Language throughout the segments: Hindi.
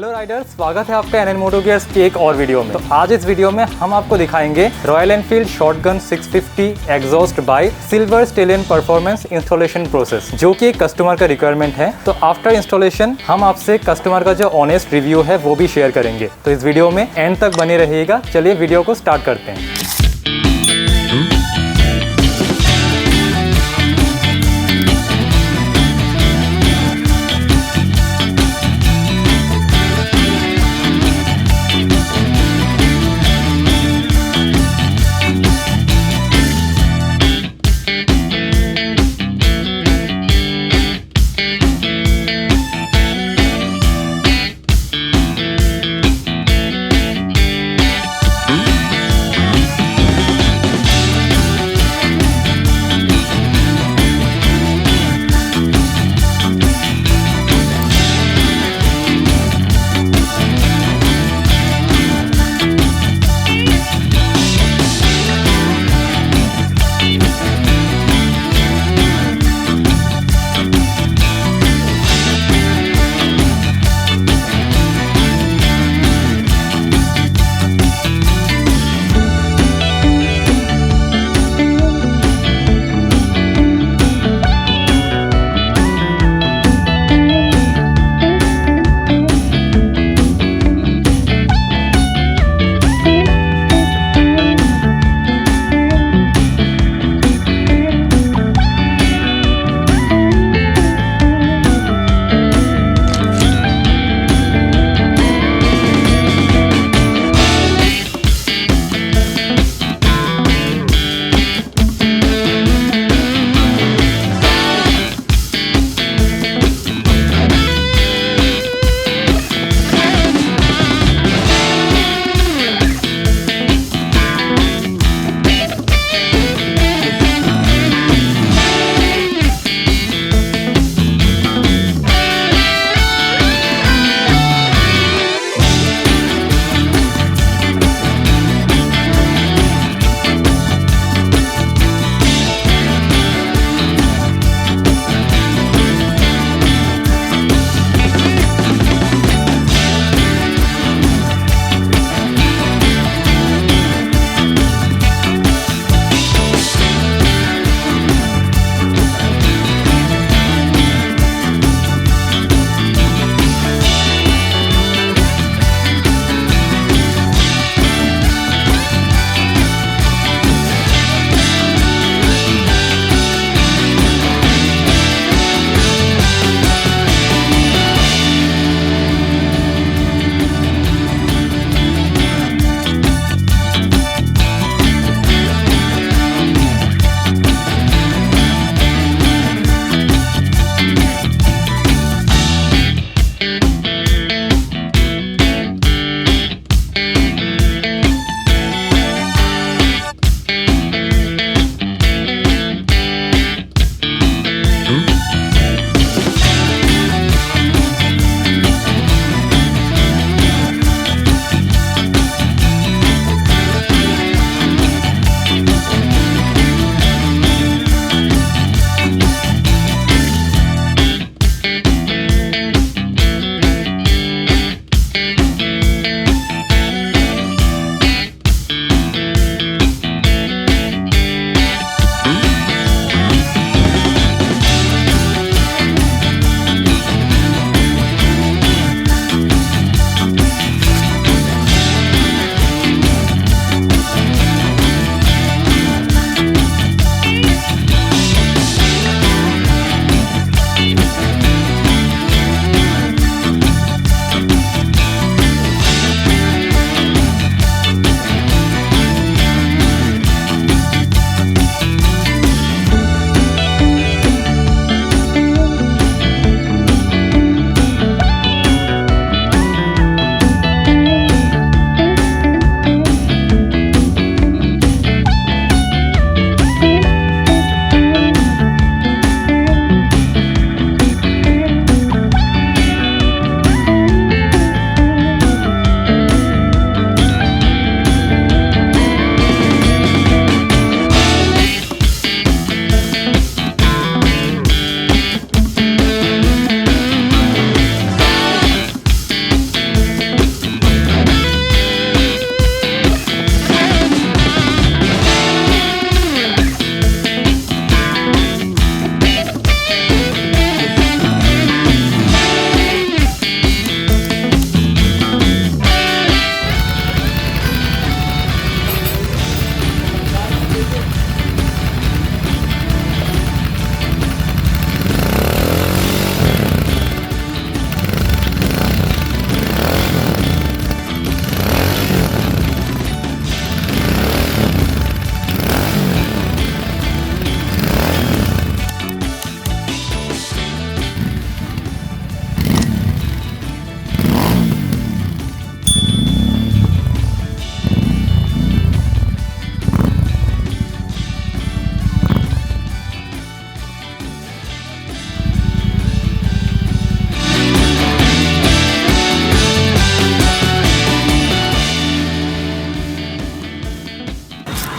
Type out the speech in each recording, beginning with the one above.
हेलो राइडर्स, स्वागत है आपका एनएन मोटोगियर की एक और वीडियो में। तो आज इस वीडियो में हम आपको दिखाएंगे royal Enfield shotgun 650 exhaust bye silver stallion performance installation process, जो कि एक कस्टमर का रिक्वायरमेंट है। तो आफ्टर इंस्टॉलेशन हम आपसे कस्टमर का जो ऑनेस्ट रिव्यू है वो भी शेयर करेंगे। तो इस वीडियो में एंड तक बने रहिएगा। चलिए वीडियो को स्टार्ट करते हैं।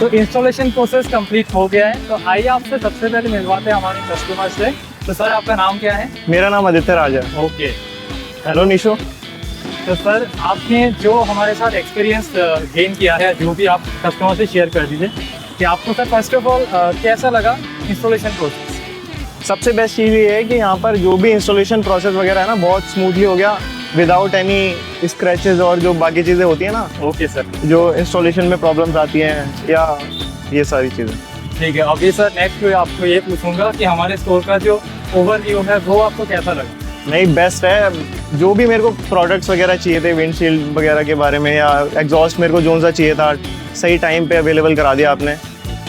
तो इंस्टॉलेशन प्रोसेस कंप्लीट हो गया है। तो आइए आपसे सबसे पहले मिलवाते हैं हमारे कस्टमर से। तो सर आपका नाम क्या है? मेरा नाम आदित्य राज है। Okay, hello निशो। तो सर आपने जो हमारे साथ एक्सपीरियंस गेन किया है, जो भी आप कस्टमर से शेयर कर दीजिए कि आपको सर फर्स्ट ऑफ ऑल कैसा लगा इंस्टॉलेशन प्रोसेस? सबसे बेस्ट चीज़ ये है कि यहाँ पर जो भी इंस्टॉलेशन प्रोसेस वगैरह है ना, बहुत स्मूथली हो गया, विदाउट एनी स्क्रैचेस और जो बाकी चीज़ें होती हैं ना। ओके सर, जो इंस्टॉलेशन में प्रॉब्लम्स आती हैं या ये सारी चीज़ें। ठीक है। अभी सर नेक्स्ट आपको ये पूछूंगा कि हमारे स्टोर का जो ओवरव्यू है वो आपको कैसा लगा? नहीं, बेस्ट है। जो भी मेरे को प्रोडक्ट्स वगैरह चाहिए थे, विंडशील्ड वगैरह के बारे में या एग्जॉस्ट मेरे को जो सा चाहिए था, सही टाइम पे अवेलेबल करा दिया आपने,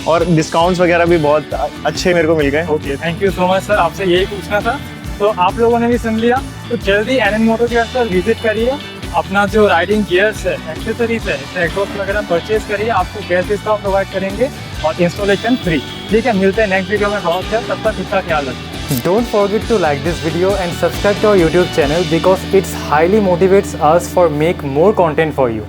और डिस्काउंट्स वगैरह भी बहुत अच्छे मेरे को मिल गए। Okay, thank you so much sir. आपसे यही पूछना था। तो आप लोगों ने भी सुन लिया, तो जल्दी एनएन मोटोगियर पर विजिट करिए, अपना जो राइडिंग गियर्स है, एक्सेसरीज है, एग्जॉस्ट वगैरह परचेज करिए, आपको बेस्ट डिस्काउंट प्रोवाइड करेंगे और इंस्टॉलेशन फ्री। ठीक है, मिलते हैं नेक्स्ट वीडियो में। बहुत जल्द, तब तक इसका ख्याल रखें। Don't forget to like this video and subscribe to our YouTube channel because it highly motivates us for make more content for you.